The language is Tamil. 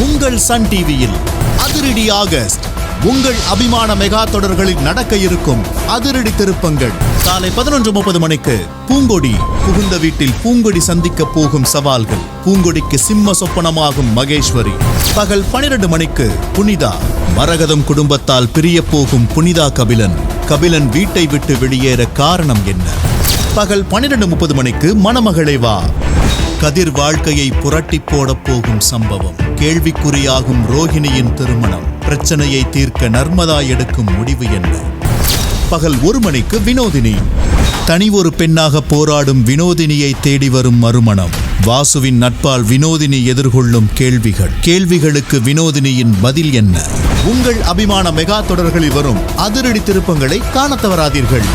உங்கள் சன் டிவியில் அதிரடி ஆகஸ்ட். உங்கள் அபிமான மெகா தொடர்களில் நடக்க இருக்கும் அதிரடி திருப்பங்கள். காலை 11:30 மணிக்கு பூங்கொடி. புகுந்த வீட்டில் பூங்கொடி சந்திக்க போகும் சவால்கள். பூங்கொடிக்கு சிம்ம சொப்பனமாகும் மகேஸ்வரி. பகல் 12 மணிக்கு புனிதா. மரகதம் குடும்பத்தால் பிரிய போகும் புனிதா கபிலன். கபிலன் வீட்டை விட்டு வெளியேற காரணம் என்ன? பகல் 12:30 மணிக்கு மணமகளே வா. கதிர் வாழ்க்கையை புரட்டி போட போகும் சம்பவம். கேள்விக்குறியாகும் ரோஹிணியின் திருமணம். பிரச்சனையை தீர்க்க நர்மதா எடுக்கும் முடிவு என்ன? பகல் 1 மணிக்கு வினோதினி. தனி ஒரு பெண்ணாக போராடும் வினோதினியை தேடி வரும் மறுமணம். வாசுவின் நட்பால் வினோதினி எதிர்கொள்ளும் கேள்விகளுக்கு வினோதினியின் பதில் என்ன? உங்கள் அபிமான மெகா தொடர்களில் வரும் அதிரடி திருப்பங்களை காணத் தவறாதீர்கள்.